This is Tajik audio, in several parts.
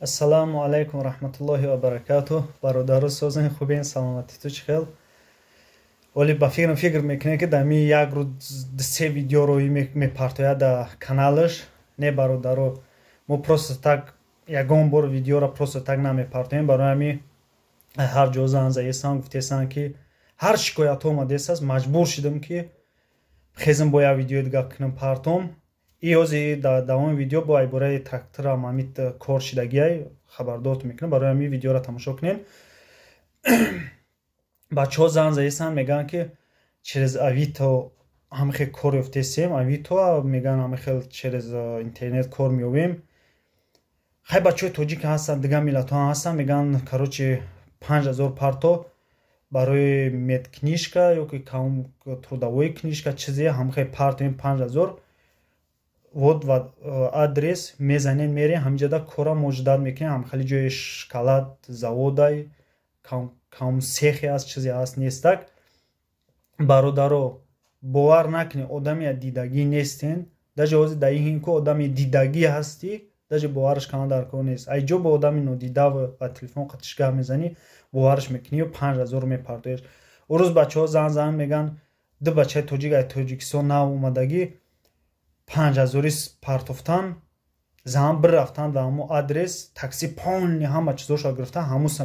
Ассаламу алайкум рахматуллоҳи ва баракатуҳ. Бародару созани хубин, саломатиту чӣ хел? Оле ба фикр мекунем ки дами як рӯз се видеоро мепартояд да каналаш. Не бародару, мо просто так ягон бор видеоро просто так намепартоем. Барои ҳамин ҳар ҷо зан заистам гуфтесам ки ҳар шикоят омадесаст, маҷбур шудам ки хезем бо як видеои дига кунам партом. И ҳозир дар давоми видео бо ибораи трактора мамит кор шидагиай хабардортон мекунам. Барои ҳамин видеоро тамошо кунем. бачаҳо зан заистанд мегӯянд ки через авито ҳама хел кор ёфтесем. Авито мегӯянд ҳама хел через интернет кор меёбем. хай бачаҳои тоҷик ҳастанд, дига миллатҳо ҳастанд, мегӯянд короче 5000 парто барои медкнижка ёки трудовой книжка чизе ҳама хел партоем 5000. Вот ва адрес мезанем, мерем ҳамҷода кора муҷдад мекунем. ҳамхели ҷои шоколад заводай кам сехе аст, чизе аст нестак. бародаро, бовар накунед, одами дидагӣ нестен. даже ҳозир дар ин ко одами дидагӣ ҳастӣ, даже бовараш кама дар кор нест. ай ҷо бо одами нодида ба телефон қатишгах мезанӣ, бовараш мекунӣ, 5000 мепартояш. рӯз бачаҳо зан мегӯянд ду бачаи тоҷик ай Тоҷикистон нав омадагӣ 5000 партофтан, зан бирафтан дар ҳамо адрес, такси полни ҳама чизошо гирифтан, ҳамусин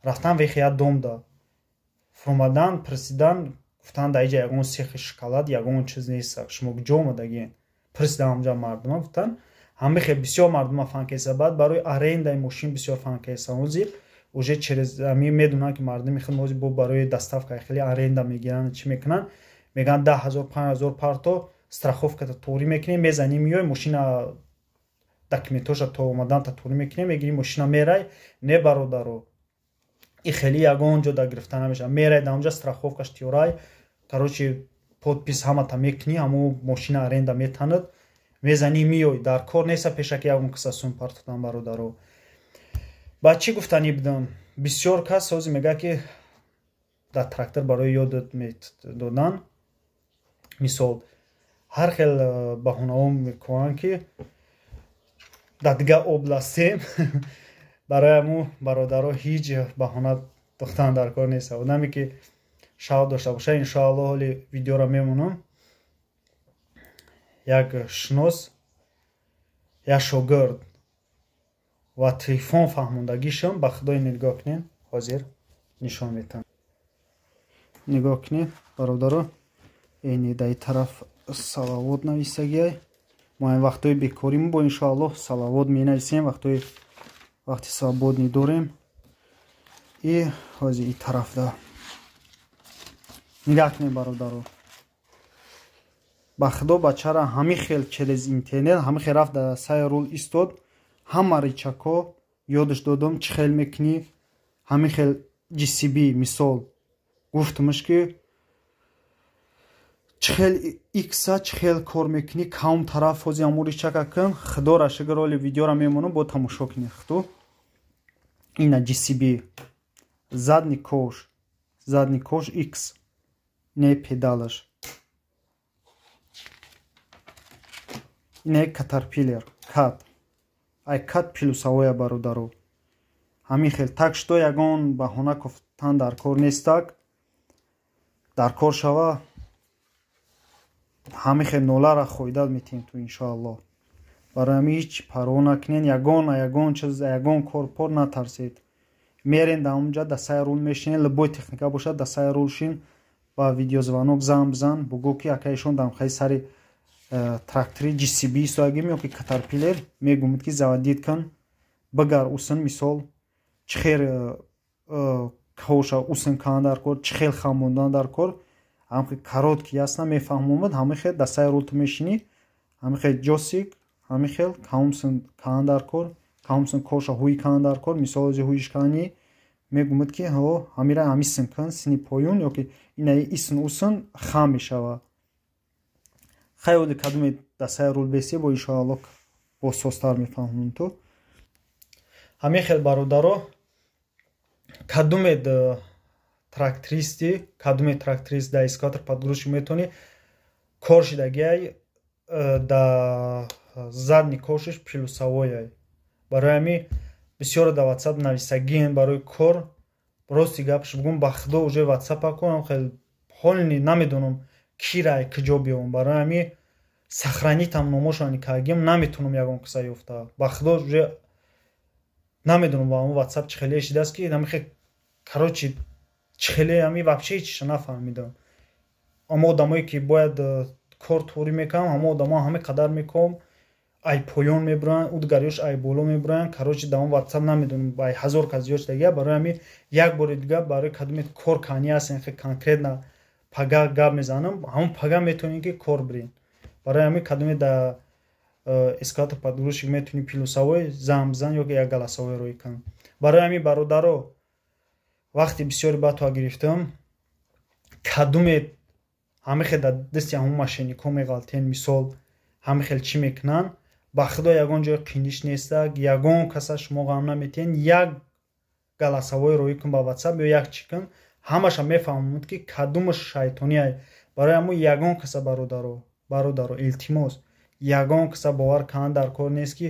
рафтан вехи як дом да фурмадан, присидан, гуфтан дар иҷа ягон сехи шоколад, ягон чиз нест, шумо куҷо омадагиен? Присидан ҳамҷа мардума гуфтан. ҳама хел бисёр мардума фанкеса. Баъд барои арендаи мошин бисёр фанкеса. ҳозир уже через ами медонам ки мардуми хел ҳозир бо барои доставка хеле аренда мегиранд, чӣ мекунанд, мегӯянд 10000 5000 парто страховката торӣ мекунем, мезанем, миёй мошина документоша то омадан торӣ мекунем, мегирем мошина мерай. Не бародаро, и хеле ягон ҷо да гирифта намешавад. Мерай дар онҷа страховкаш тиёрай, короче подпис ҳамата мекунӣ, ҳамо мошина аренда метанад, мезанӣ, миёй. Дар кор неста пешаки ягон каса сум партодан. бародаро, ба чӣ гуфтанӣ бидам? Бисёр кас ҳозир мегӯяд ки дар трактор барои ёдат медодан. мисол ҳар хел баҳонаҳо мекунанд ки дар дига областем. барои ҳамун бародаро ҳеҷ баҳона дохтан дар кор нест. одаме ки шавқ дошта бошад, иншоалло ҳоли видеоро мемонам. як шинос, як шогирд ва телефон фаҳмондагишам ба худои нигоҳ кунем. ҳозир нишон метам. нигоҳ кунем бародаро, эни дар ин тараф салавот нависагиай. мо ин вақтои бекоримон бо иншоалло салавот менависем, вақти свободни дорем. И ҳозир ин тарафда нигоҳ кунем бародаро. ба худо бачара ҳамин хел через интернет ҳамин хел рафт дар саи рул истод, ҳама ричако ёдаш додам чӣ хел мекунӣ. ҳамин хел GCB мисол гуфтамаш ки чӣ хел икса, чӣ хел кор мекунӣ, кам тараф ҳозир ҳамон ричака кун. худора шукр, оли видеоро мемонам, бо тамошо кунӣ. худо ина GCB задни кош X не педалаш, ина катарпиллер кат, ай кат плюсовая бародаро. ҳамин хел так што ягон баҳона гуфтан дар кор нестак. дар кор шава ҳамин хел нолара хоидат метем ту иншоалло. барои ҳамин ҳеҷ парво накунед, ягон чиз, ягон корпор натарсед. мерен дар онҷа дар саи рул мешинед, любой техника бошад дар саи рул шин, ба видеозвонок зан бизан, бугӯ ки акаишон дамхаи сари трактори GCB истодагим ёки катарпиллер, мегӯмед ки заводид кун, бигар усин мисол чӣ хел коша усин кан дар кор, чӣ хел хам мондан дар кор, ҳам хел коротки ясна мефаҳмомад. ҳамин хел дар саи рул ту мешинӣ, ҳамин хел ҷосик, ҳамин хел камсин кан дар кор, камсин коша ҳуй кан дар кор. мисол ози ҳуйш кани мегӯмед ки ҳамира ҳами син кан, сини поюн ёки инаи исн усин хам мешавад. хайоли кадуме дар саи рул беси бо иншоалло бо состар мефаҳмон ту. ҳамин хел бародаро, кадумед тракторист дар эскаватор подгрузчик метавонӣ кор шидагиай да задни кошиш плюсовой. барои ҳамин бисёре дар WhatsApp нависагиен барои кор. Рости гапш бугум ба худо уже WhatsApp кунам хел ҳолни намедонам кирай киҷо биём. Барои ҳамин сахранитам номошани кардгим наметунам ягон киса ёфта. Ба худо уже намедонам ба ҳамон WhatsApp чӣ хеле шидааст ки ҳамин хел короче чӣ хеле ҳамин вообще ҳечиша нафаҳмидам. Аммо одамое ки бояд кор торӣ мекунам ҳамон одамо ҳама қадар мекунам ай поён мебуранд ӯ дигарёш ай боло мебуранд. Короче дар он WhatsApp намедонам ай ҳазор кас зиёд шудагия. Барои ҳамин як бори дигар барои кадоме кор кани ҳастен хеле конкретно пага гап мезанам ҳамон пага метавонем ки кор бирем. Барои ҳамин кадоме дар эскалатор подгрузчик метавонӣ плюсовой занг бизан ё як галасовой роҳӣ кунам. Барои ҳамин бародаро вақти бисёре ба то гирифтам кадоме ҳамин хел дар дасти ҳамон мошеннико меғалтен мисол ҳамин хел чӣ мекунанд ба худо ягон ҷои қиндиш неста ягон каса шумо ғам наметиҳен як галасовой роҳӣ кун ба WhatsApp ё як чӣ кун ҳамаша мефаҳманд ки кадомаш шайтонияй. Барои ҳамон ягон каса бародаро илтимос ягон каса бовар кунанд дар кор нест ки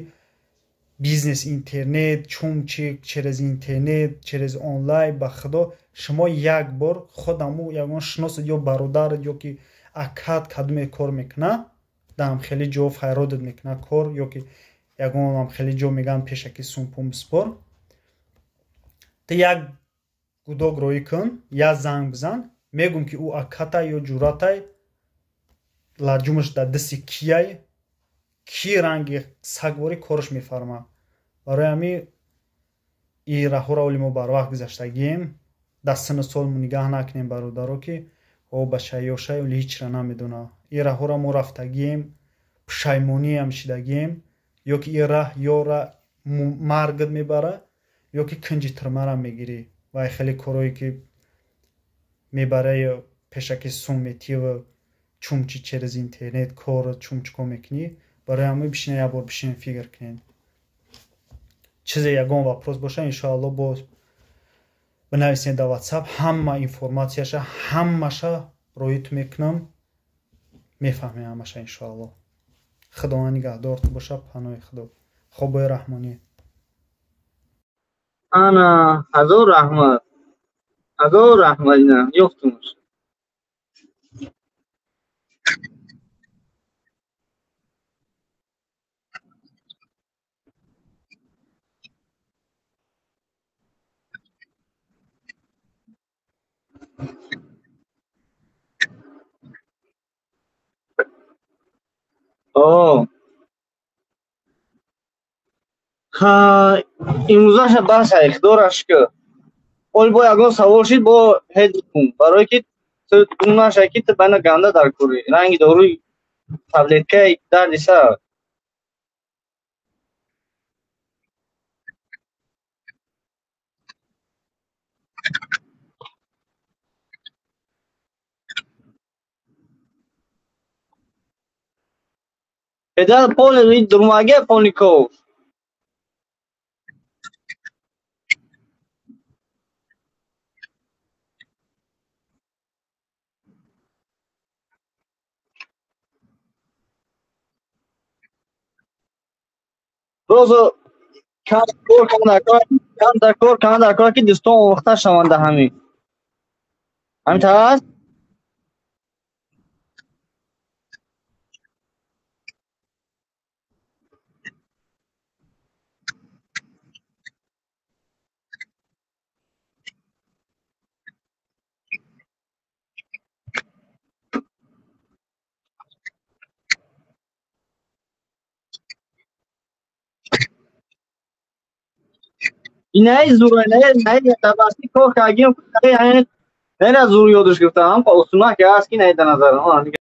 бизнес интернет чумчик через интернет через онлайн. Ба худо шумо як бор худаму ягон шиносат ё бародарат ё ки акат кадоме кор мекунад дар ҳамхели ҷо файродат мекунад кор ё ки ягон ҳамхели ҷо мегӯянд пешакӣ сумпун биспор та як гудок роҳӣ кун як занг бизан мегӯм ки ӯ акатай ё ҷуръатай лаҷумаш дар дасти кияй ки ранги сагворӣ кораш мефарма. Барои ҳамин ин раҳҳоро оли мо барвақт гузаштагием дар сину солмон нигаҳ накунем бародаро ки о бачаи ёшай оли ҳичра намедона. Ин раҳҳоро мо рафтагием пушаймониам шидагием ё ки ин раҳ ё маргат мебара ё ки кинҷи тирмара мегирӣ ва хеле корое ки мебара ё пешаки сум метива чумчи через интернет кор чумчико мекунӣ. Барои ҳамин бишинем як бор бишинем фикр кунем. Чизе ягон вопрос боша иншоалло боз бинависед дар WhatsApp ҳама информатсияша ҳамаша роит мекунам мефаҳмем ҳамаша иншоалло. Худованд нигаҳдорт боша паноҳи худо. Хобои раҳмонӣ. Ана ҳазор раҳмат инам ёфтумш. имрӯзаша баҳса ихдораш ки оли бо ягон савол шид бо ҳедкун барое ки ту наша ки ту бана ганда дар кори ранги доруи таблеткаи дарди сар педар поле дурмаге полников розо кор канда кор ки дӯстон омӯхта шаванда ҳамин ҳаст. Инай зур инай табасти кор кардим нера зур ёдаш гирифтам ҳам осуна ки ҳаст ки най да назар